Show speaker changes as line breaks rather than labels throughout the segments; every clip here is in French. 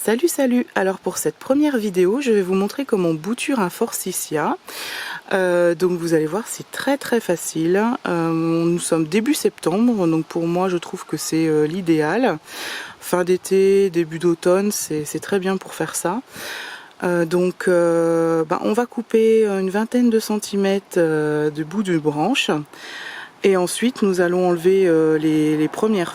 Salut! Alors pour cette première vidéo, je vais vous montrer comment on bouture un Forsythia. Donc vous allez voir, c'est très facile. Nous sommes début septembre, donc pour moi je trouve que c'est l'idéal. Fin d'été, début d'automne, c'est très bien pour faire ça. On va couper une vingtaine de centimètres de bout de branche. Et ensuite, nous allons enlever les premières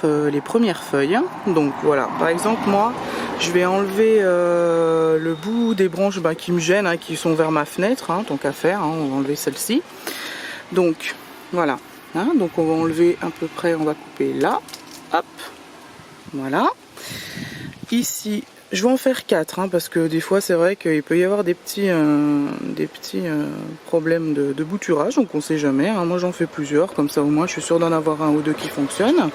feuilles. Donc voilà, par exemple, moi, je vais enlever le bout des branches qui me gênent, qui sont vers ma fenêtre, tant qu'à faire, on va enlever celle-ci. Donc voilà, donc on va enlever à peu près, on va couper là, hop, voilà. Ici, je vais en faire 4, parce que des fois c'est vrai qu'il peut y avoir des petits problèmes de bouturage, donc on sait jamais. Moi j'en fais plusieurs, comme ça au moins je suis sûre d'en avoir un ou deux qui fonctionnent.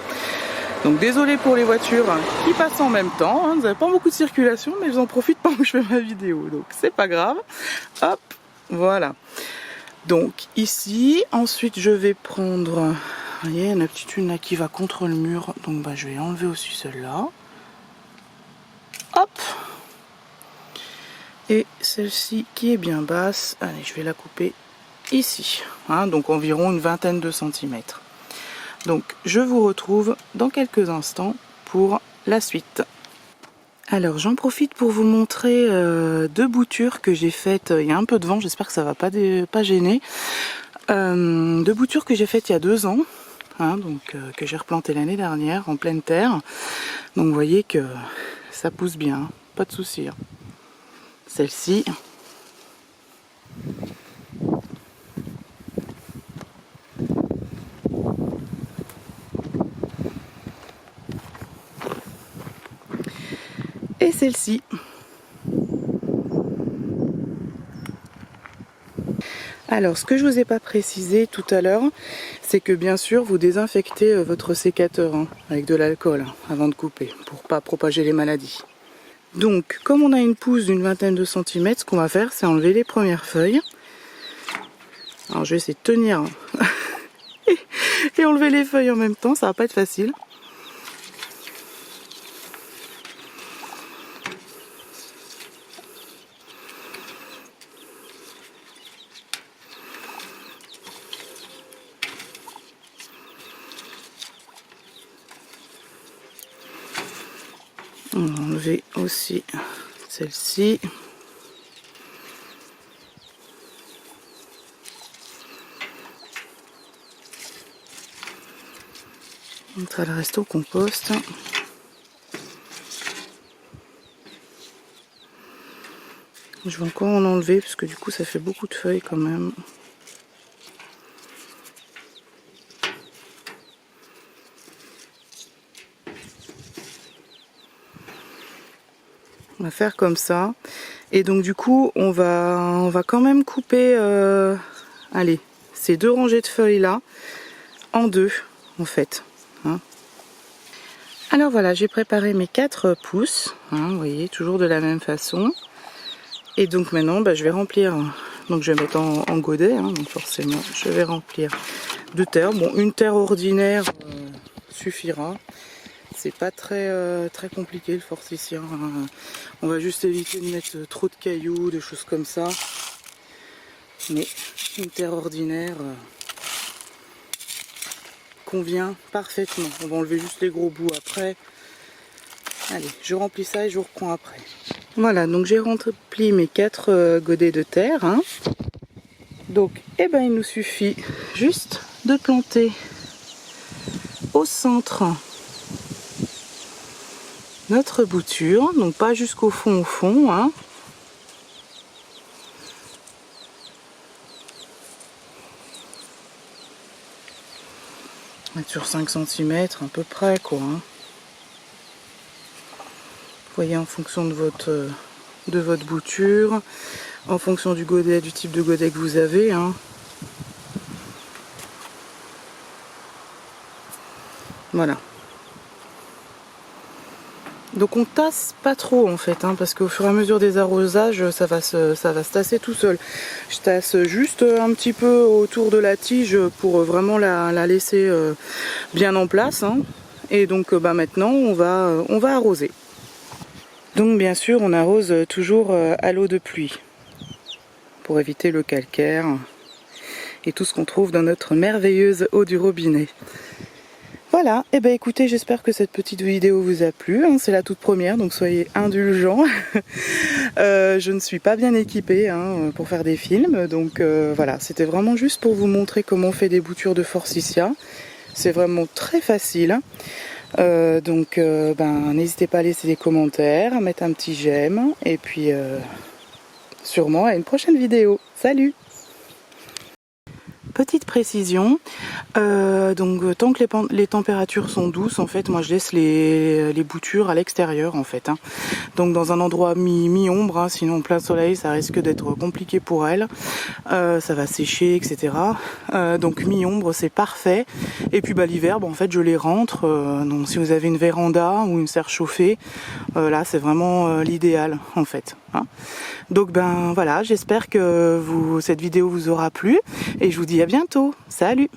Donc désolé pour les voitures qui passent en même temps, vous n'avez pas beaucoup de circulation, mais ils en profitent pendant que je fais ma vidéo, donc c'est pas grave. Hop, voilà. Donc ici, ensuite je vais prendre, vous voyez, une petite une là qui va contre le mur, donc je vais enlever aussi celle-là. Hop, et celle-ci qui est bien basse, allez, je vais la couper ici, donc environ une vingtaine de centimètres. Donc je vous retrouve dans quelques instants pour la suite. Alors j'en profite pour vous montrer deux boutures que j'ai faites, il y a un peu de vent, j'espère que ça va pas gêner. Deux boutures que j'ai faites il y a 2 ans, que j'ai replanté l'année dernière en pleine terre. Donc vous voyez que ça pousse bien, pas de souci. Celle-ci. Et celle-ci. Alors ce que je vous ai pas précisé tout à l'heure, c'est que bien sûr vous désinfectez votre sécateur avec de l'alcool avant de couper pour pas propager les maladies. Donc comme on a une pousse d'une vingtaine de centimètres, ce qu'on va faire c'est enlever les premières feuilles. Alors je vais essayer de tenir et enlever les feuilles en même temps, ça va pas être facile. On va enlever aussi celle-ci. Ça le reste au compost. Je vais encore en enlever parce que du coup ça fait beaucoup de feuilles quand même. On va faire comme ça. Et donc du coup on va quand même couper allez, ces 2 rangées de feuilles là en 2 en fait. Alors voilà, j'ai préparé mes 4 pousses, vous voyez, toujours de la même façon. Et donc maintenant je vais remplir, donc je vais mettre en godet, donc forcément je vais remplir de terre. Bon, une terre ordinaire suffira. C'est pas très compliqué le Forsythia. On va juste éviter de mettre trop de cailloux, des choses comme ça. Mais une terre ordinaire convient parfaitement. On va enlever juste les gros bouts après. Allez, je remplis ça et je vous reprends après. Voilà, donc j'ai rempli mes 4 godets de terre. Donc, il nous suffit juste de planter au centre notre bouture, donc pas jusqu'au fond Mettre sur 5 cm à peu près quoi. Vous voyez, en fonction de votre bouture, en fonction du godet, du type de godet que vous avez. Voilà. Donc on tasse pas trop en fait, parce qu'au fur et à mesure des arrosages, ça va se tasser tout seul. Je tasse juste un petit peu autour de la tige pour vraiment la laisser bien en place. Et donc maintenant on va arroser. Donc bien sûr on arrose toujours à l'eau de pluie pour éviter le calcaire et tout ce qu'on trouve dans notre merveilleuse eau du robinet. Voilà, et écoutez, j'espère que cette petite vidéo vous a plu, hein, c'est la toute première, donc soyez indulgents. Je ne suis pas bien équipée pour faire des films, donc voilà, c'était vraiment juste pour vous montrer comment on fait des boutures de forsythia. C'est vraiment très facile, donc n'hésitez pas à laisser des commentaires, à mettre un petit j'aime, et puis sûrement à une prochaine vidéo. Salut! Petite précision, donc tant que les températures sont douces, en fait, moi je laisse les boutures à l'extérieur, en fait. Hein. Donc dans un endroit mi-ombre, hein, sinon en plein soleil, ça risque d'être compliqué pour elles. Ça va sécher, etc. Donc mi-ombre, c'est parfait. Et puis l'hiver, en fait, je les rentre. Donc si vous avez une véranda ou une serre chauffée, là, c'est vraiment l'idéal, en fait. Hein. Donc voilà, j'espère que cette vidéo vous aura plu et je vous dis à bientôt. Salut!